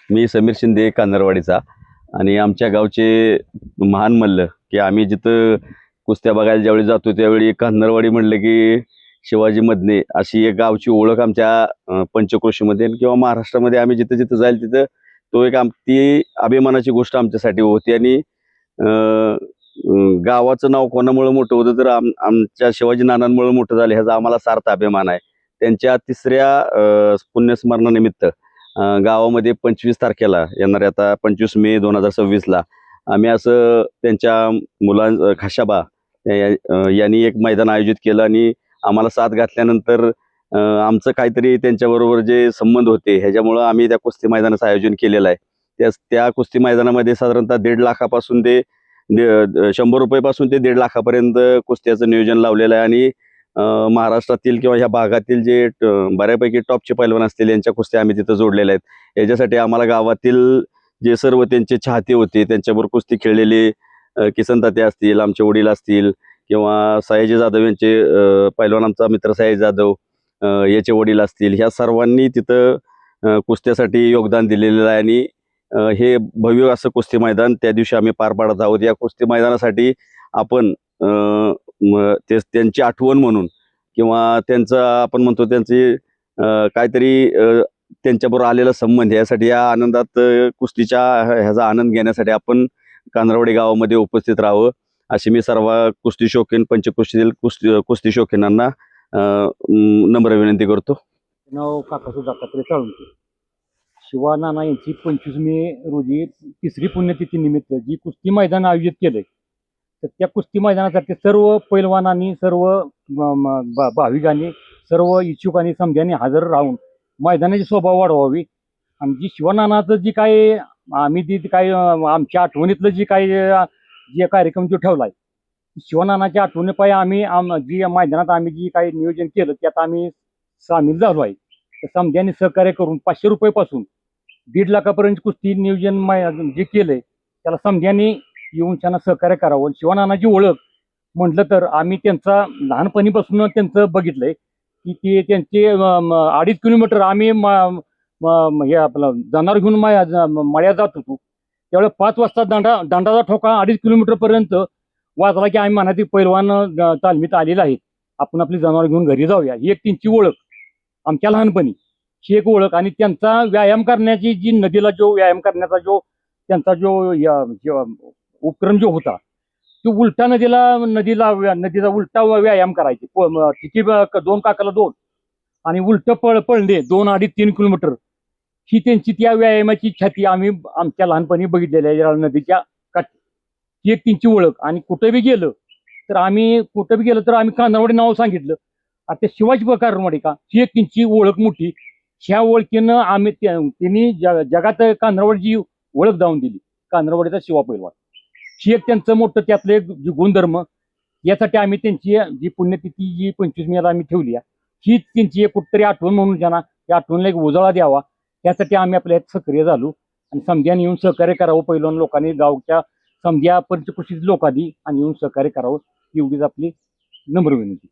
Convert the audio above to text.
मी समीर शिंदे कांदरवाडीचा आणि आमच्या गावचे महान मल्ल की आम्ही जिथं कुस्त्या बघायला ज्यावेळी जातो त्यावेळी कांदरवाडी म्हणलं की शिवाजी मधने अशी एक गावची ओळख आमच्या पंचक्रोशीमध्ये किंवा महाराष्ट्रामध्ये आम्ही जिथं जिथं जाईल तिथं तो एक ती अभिमानाची गोष्ट आमच्यासाठी होती. आणि गावाचं नाव कोणामुळे मोठं होतं तर आमच्या शिवाजी नानांमुळे मोठं झालं ह्याचा आम्हाला सार्थ अभिमान आहे. त्यांच्या तिसऱ्या पुण्यस्मरणानिमित्त गावामध्ये 25 तारखेला येणाऱ्या आता 25 मे 2026ला आम्ही असं त्यांच्या खाशाबा यांनी एक मैदान आयोजित केलं आणि आम्हाला साथ घातल्यानंतर आमचं काहीतरी त्यांच्याबरोबर जे संबंध होते ह्याच्यामुळं आम्ही त्या कुस्ती मैदानाचं आयोजन केलेलं आहे. त्या कुस्ती मैदानामध्ये साधारणतः 1.5 लाखापासून ते 100 रुपयापासून ते 1.5 लाखापर्यंत कुस्त्याचं नियोजन लावलेलं आहे. आणि महाराष्ट्रातील किंवा ह्या भागातील जे बऱ्यापैकी टॉपचे पैलवान असतील यांच्या कुस्त्या आम्ही तिथं जोडलेल्या आहेत. याच्यासाठी आम्हाला गावातील जे सर्व त्यांचे चाहते होते त्यांच्याबरोबर कुस्ती खेळलेले किसन ताते असतील, आमचे वडील असतील किंवा सयाजी जाधव यांचे पैलवान आमचा मित्र सयाजी जाधव याचे वडील असतील, ह्या सर्वांनी तिथं कुस्त्यासाठी योगदान दिलेलं आहे. आणि हे भव्य असं कुस्ती मैदान त्या दिवशी आम्ही पार पाडत आहोत. या कुस्ती मैदानासाठी आपण त्यांची आठवण म्हणून किंवा त्यांचं आपण म्हणतो त्यांची काहीतरी त्यांच्याबरोबर आलेला संबंध यासाठी या आनंदात कुस्तीच्या ह्याचा आनंद घेण्यासाठी आपण कांदरवाडी गावामध्ये उपस्थित राहावं अशी मी सर्व कुस्ती शौकीन पंचक्रोशीतील कुस्ती शौकीनांना नम्र विनंती करतो. नाव काकासू दत्तात्रय चाळुंके. शिवा नाना यांची 25 मे रोजी तिसरी पुण्यतिथी निमित्त जी कुस्ती मैदान आयोजित केलंय तर त्या कुस्ती मैदानासाठी सर्व पैलवानांनी सर्व भाविकांनी सर्व इच्छुकांनी समध्यांनी हजर राहून मैदानाची शोभा वाढवावी. आणि जी शिवनानाचं जी काय आम्ही ती काय आमच्या आठवणीतलं जे कार्यक्रम जो ठेवलाय शिवनानाच्या आठवणीपायी आम्ही जी मैदानात आम्ही जी काही नियोजन केलं त्यात आम्ही सामील झालो आहे. तर समध्यांनी सहकार्य करून 500 रुपयापासून 1.5 लाखापर्यंत कुस्ती नियोजन जे केलंय त्याला समध्यांनी येऊन त्यांना सहकार्य करावं. शिवनानाची ओळख म्हटलं तर आम्ही त्यांचा लहानपणीपासून त्यांचं बघितलंय की ते त्यांचे 2.5 किलोमीटर आम्ही हे आपलं जनावर घेऊन मळ्यात जात होतो त्यावेळेस 5 वाजता दांडाचा ठोका 2.5 किलोमीटरपर्यंत वाजला की आम्ही मनातील पैलवान तालमीत आलेले आहेत, आपण आपली जनावर घेऊन घरी जाऊया. ही एक त्यांची ओळख आमच्या लहानपणी ही एक ओळख. आणि त्यांचा व्यायाम करण्याची जी नदीला जो व्यायाम करण्याचा त्यांचा जो उपक्रम जो होता तो उलटा नदीचा उलटा व्यायाम करायचे. ठिकी 2 काकाला 2 आणि उलट पळणे 2, 2.5, 3 किलोमीटर ही त्यांची त्या व्यायामाची छाती आम्ही आमच्या लहानपणी बघितलेल्या आहे नदीच्या काठी. ही एक त्यांची ओळख. आणि कुठं बी गेलं तर आम्ही कांदरवाडी नाव सांगितलं आता शिवाजी कांदरवाडी का ही एक त्यांची ओळख मोठी. ह्या ओळखीनं आम्ही त्यांनी जगात कांदरवाडीची ओळख जाऊन दिली. कांदरवाडीचा शिवा पैलवान ही एक त्यांचं मोठं त्यातलं एक गुणधर्म. यासाठी आम्ही त्यांची जी पुण्यतिथी जी 25 मेला आम्ही ठेवली आहे ही त्यांची एक कुठतरी आठवण म्हणून त्यांना त्या आठवणीला एक उजाळा द्यावा यासाठी आम्ही आपल्या सक्रिय झालो. आणि समध्याने येऊन सहकार्य करावं. पैलवान लोकांनी गावच्या समध्या पंचक्रोशीतील लोकांनी आणि येऊन सहकार्य करावं एवढीच आपली नम्र विनंती.